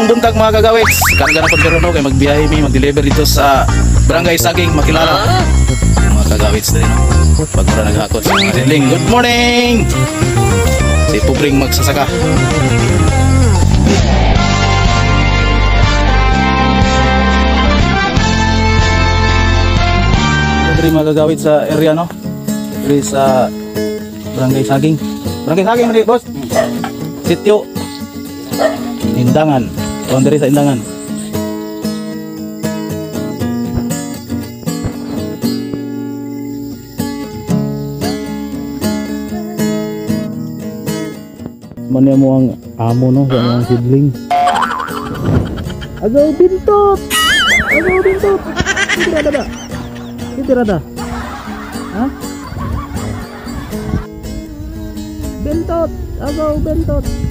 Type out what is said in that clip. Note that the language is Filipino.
Mayong buntag mga kagawits. Karga na po pero no kay magbiyahe mi mag-deliver dito sa Barangay Saging Makilala. Mga kagawits din no. Pag mura naghakot sa mga siling. Good morning. Si Pupring magsasaka. Diri mga kagawits sa area no. Diri sa Barangay Saging. Barangay Saging man boss. Sityo Indangan. Boundary sa Indangan. Manya mo ang amo no sa mga sidling. Agaw bintot. Agaw bintot. Tidak ada. Tidak ada. Hah? Bentot. Agaw bentot.